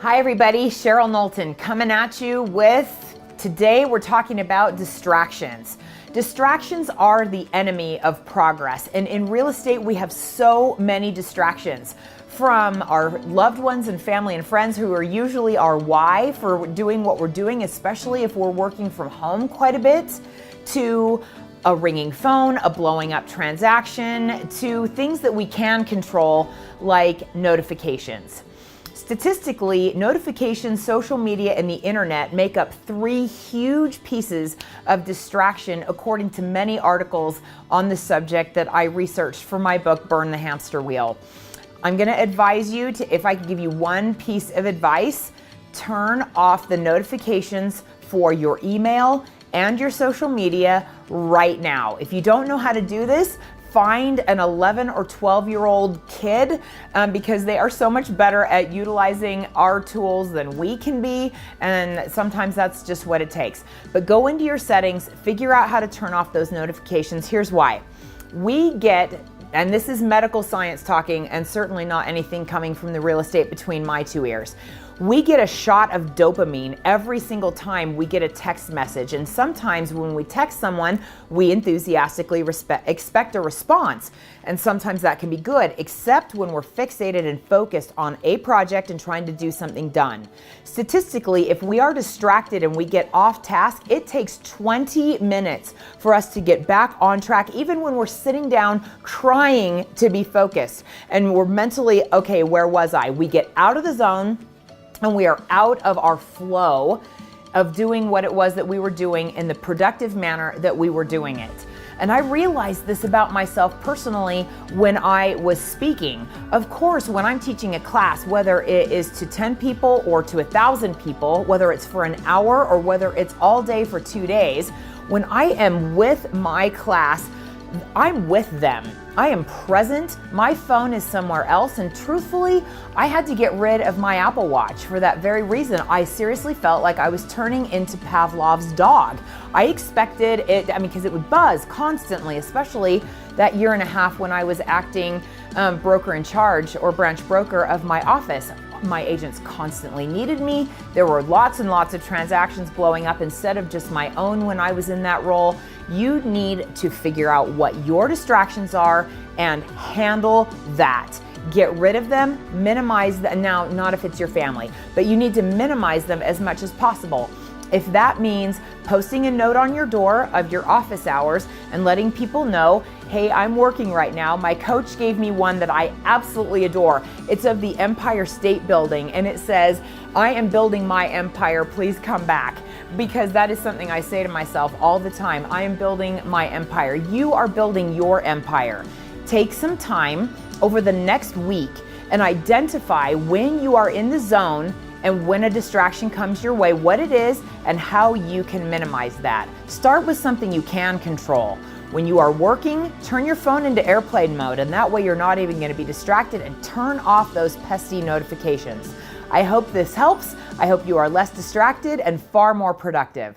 Hi everybody, Cheryl Knowlton coming at you with, today we're talking about distractions. Distractions are the enemy of progress, and in real estate we have so many distractions from our loved ones and family and friends who are usually our why for doing what we're doing, especially if we're working from home quite a bit, to a ringing phone, a blowing up transaction, to things that we can control like notifications. Statistically, notifications, social media, and the internet make up 3 huge pieces of distraction according to many articles on the subject that I researched for my book, Burn the Hamster Wheel. I'm going to advise you to, if I could give you one piece of advice, turn off the notifications for your email and your social media right now. If you don't know how to do this, find an 11 or 12-year-old kid because they are so much better at utilizing our tools than we can be, and sometimes that's just what it takes. But go into your settings, figure out how to turn off those notifications. Here's why. We get, and this is medical science talking and certainly not anything coming from the real estate between my 2 ears. We get a shot of dopamine every single time we get a text message. And sometimes when we text someone, we enthusiastically expect a response. And sometimes that can be good, except when we're fixated and focused on a project and trying to do something done. Statistically, if we are distracted and we get off task, it takes 20 minutes for us to get back on track, even when we're sitting down trying to be focused. And we're mentally, okay, where was I? We get out of the zone, and we are out of our flow of doing what it was that we were doing in the productive manner that we were doing it. And I realized this about myself personally when I was speaking. Of course, when I'm teaching a class, whether it is to 10 people or to 1,000 people, whether it's for an hour or whether it's all day for 2 days, when I am with my class, I'm with them. I am present. My phone is somewhere else. And truthfully, I had to get rid of my Apple Watch for that very reason. I seriously felt like I was turning into Pavlov's dog. I expected it, because it would buzz constantly, especially that 1.5 years when I was acting broker in charge or branch broker of my office. My agents constantly needed me. There were lots and lots of transactions blowing up instead of just my own when I was in that role. You need to figure out what your distractions are and handle that. Get rid of them, minimize them. Now, not if it's your family, but you need to minimize them as much as possible. If that means posting a note on your door of your office hours and letting people know, hey, I'm working right now. My coach gave me one that I absolutely adore. It's of the Empire State Building, and it says, I am building my empire, please come back. Because that is something I say to myself all the time. I am building my empire. You are building your empire. Take some time over the next week and identify when you are in the zone and when a distraction comes your way, what it is and how you can minimize that. Start with something you can control. When you are working, turn your phone into airplane mode, and that way you're not even going to be distracted, and turn off those pesky notifications. I hope this helps. I hope you are less distracted and far more productive.